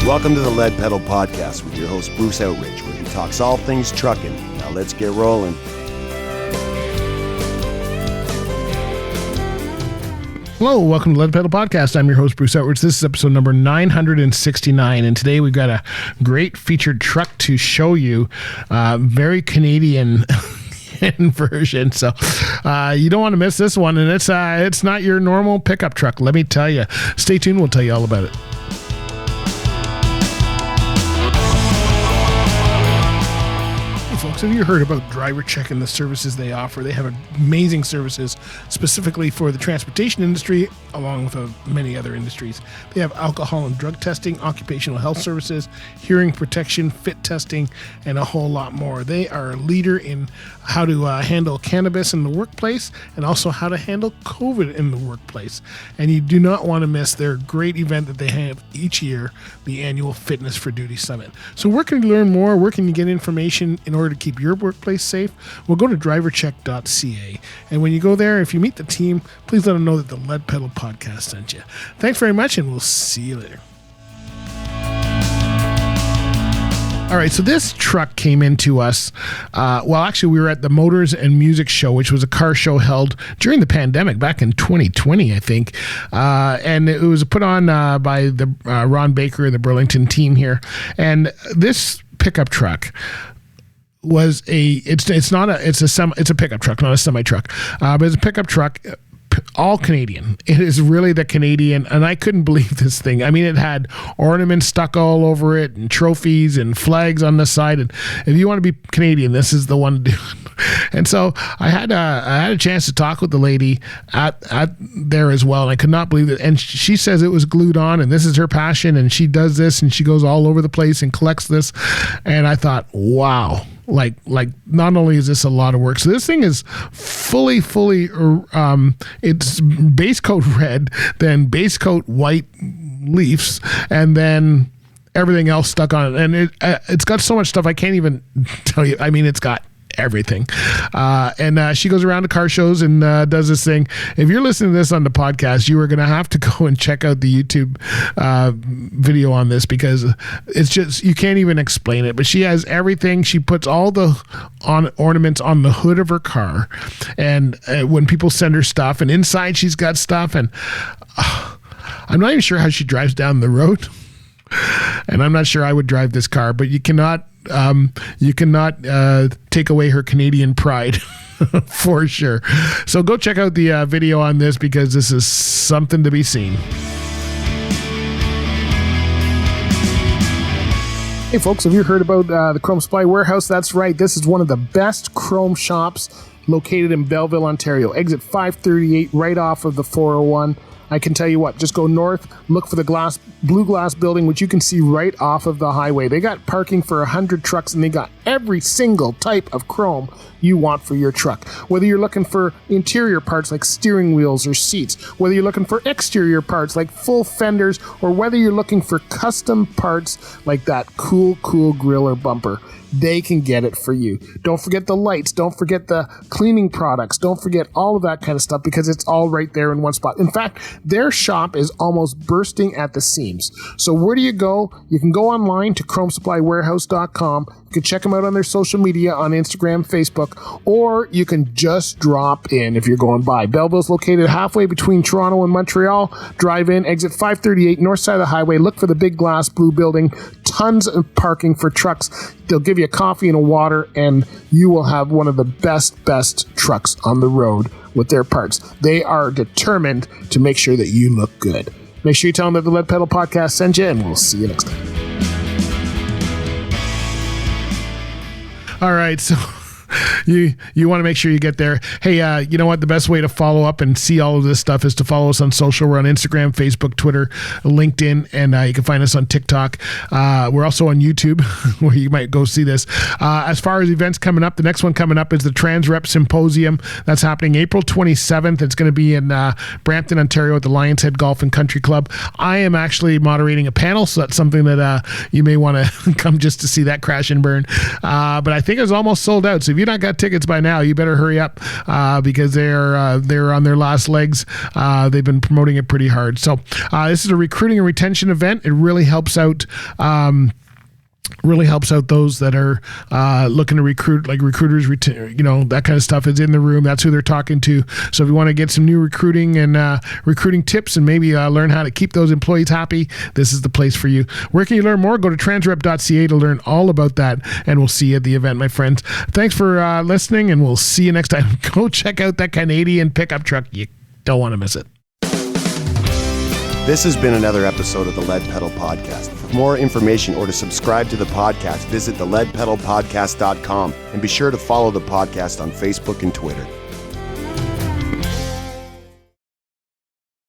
Welcome to the Lead Pedal Podcast with your host, Bruce Outridge, where he talks all things trucking. Now let's get rolling. Hello, welcome to Lead Pedal Podcast. I'm your host, Bruce Outridge. This is episode number 969, and today we've got a great featured truck to show you. Very Canadian version, so you don't want to miss this one, and it's not your normal pickup truck, let me tell you. Stay tuned, we'll tell you all about it. Folks, have you heard about Driver Check and the services they offer? They have amazing services specifically for the transportation industry, along with many other industries. They have alcohol and drug testing, occupational health services, hearing protection, fit testing, and a whole lot more. They are a leader in how to handle cannabis in the workplace and also how to handle COVID in the workplace. And you do not want to miss their great event that they have each year, the annual Fitness for Duty Summit. So where can you learn more? Where can you get information in order to keep your workplace safe? Well, go to drivercheck.ca. And when you go there, if you meet the team, please let them know that the Lead Pedal Podcast sent you. Thanks very much, and we'll see you later. All right, so this truck came into us. Actually, we were at the Motors and Music Show, which was a car show held during the pandemic back in 2020, I think. And it was put on by the Ron Baker, the Burlington team here. And this pickup truck was it's a pickup truck, not a semi truck, but it's a pickup truck. All Canadian. It is really the Canadian, and I couldn't believe this thing. I mean, it had ornaments stuck all over it and trophies and flags on the side. And if you want to be Canadian, this is the one to do. And so I had a chance to talk with the lady at there as well, and I could not believe it. And she says it was glued on, and this is her passion, and she does this, and she goes all over the place and collects this. And I thought, wow. Like not only is this a lot of work, so this thing is fully it's base coat red, then base coat white leaves, and then everything else stuck on it. And it's got so much stuff I can't even tell you. I mean, it's got everything. And she goes around to car shows and does this thing. If you're listening to this on the podcast, you are going to have to go and check out the YouTube video on this, because it's just, you can't even explain it. But she has everything. She puts all the ornaments on the hood of her car. And when people send her stuff, and inside she's got stuff, and I'm not even sure how she drives down the road. And I'm not sure I would drive this car, but you cannot take away her Canadian pride for sure. So go check out the video on this, because this is something to be seen. Hey folks, have you heard about the Chrome Supply Warehouse? That's right. This is one of the best chrome shops located in Belleville, Ontario. Exit 538 right off of the 401. I can tell you what, just go north, look for the blue glass building, which you can see right off of the highway. They got parking for 100 trucks, and they got every single type of chrome you want for your truck. Whether you're looking for interior parts like steering wheels or seats, whether you're looking for exterior parts like full fenders, or whether you're looking for custom parts like that cool grill or bumper, they can get it for you. Don't forget the lights. Don't forget the cleaning products. Don't forget all of that kind of stuff, because it's all right there in one spot. In fact, their shop is almost bursting at the seams. So where do you go? You can go online to ChromeSupplyWarehouse.com. You can check them out on their social media on Instagram, Facebook, or you can just drop in if you're going by. Belleville's located halfway between Toronto and Montreal. Drive in, exit 538, north side of the highway. Look for the big glass blue building. Tons of parking for trucks. They'll give you a coffee and a water, and you will have one of the best trucks on the road with their parts. They are determined to make sure that you look good. Make sure you tell them that the Lead Pedal Podcast sent you, and we'll see you next time. All right, so you want to make sure you get there. Hey, you know what? The best way to follow up and see all of this stuff is to follow us on social. We're on Instagram, Facebook, Twitter, LinkedIn, and you can find us on TikTok. We're also on YouTube, where you might go see this. As far as events coming up, the next one coming up is the Transrep Symposium. That's happening April 27th. It's going to be in Brampton, Ontario at the Lions Head Golf and Country Club. I am actually moderating a panel, so that's something that you may want to come just to see that crash and burn. But I think it's almost sold out. So if you you're not got tickets by now, you better hurry up because they're on their last legs. They've been promoting it pretty hard. So this is a recruiting and retention event. It really helps out those that are looking to recruit, like recruiters, that kind of stuff is in the room. That's who they're talking to. So if you want to get some new recruiting and recruiting tips and maybe learn how to keep those employees happy, this is the place for you. Where can you learn more? Go to transrep.ca to learn all about that, and we'll see you at the event, my friends. Thanks for listening, and we'll see you next time. Go check out that Canadian pickup truck. You don't want to miss it. This has been another episode of the Lead Pedal Podcast. For more information or to subscribe to the podcast, visit theleadpedalpodcast.com and be sure to follow the podcast on Facebook and Twitter.